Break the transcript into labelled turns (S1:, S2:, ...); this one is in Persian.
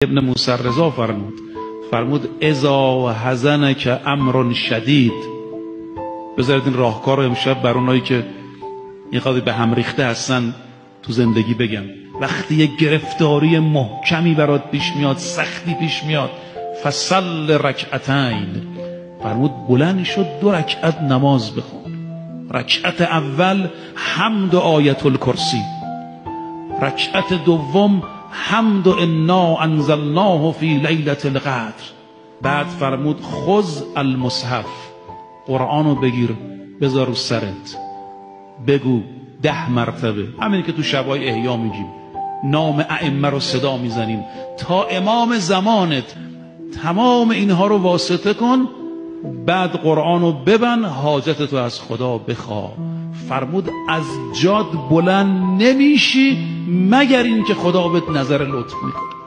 S1: ابن موسی رضا فرمود اذا حزنک امر شدید. بذارید این راهکار رو امشب بر اونایی که یه قضیه به هم ریخته هستن تو زندگی بگم. وقتی یه گرفتاری محکمی برات پیش میاد، سختی پیش میاد، فصل رکعتین، فرمود بلند شد 2 رکعت نماز بخون. رکعت اول حمد و آیت الکرسی، رکعت دوم حمد و انا انزلناه فی لیلة القدر. بعد فرمود خذ المصحف، قرآنو بگیر بذار رو سرت، بگو 10 مرتبه، همین که تو شبای احیا میگیم، نام ائمه رو صدا میزنیم تا امام زمانت، تمام اینها رو واسطه کن، بعد قرآنو ببند، حاجتتو از خدا بخواه. فرمود از جاد بلند نمیشی مگر این که خدا بهت نظر لطف میکنه.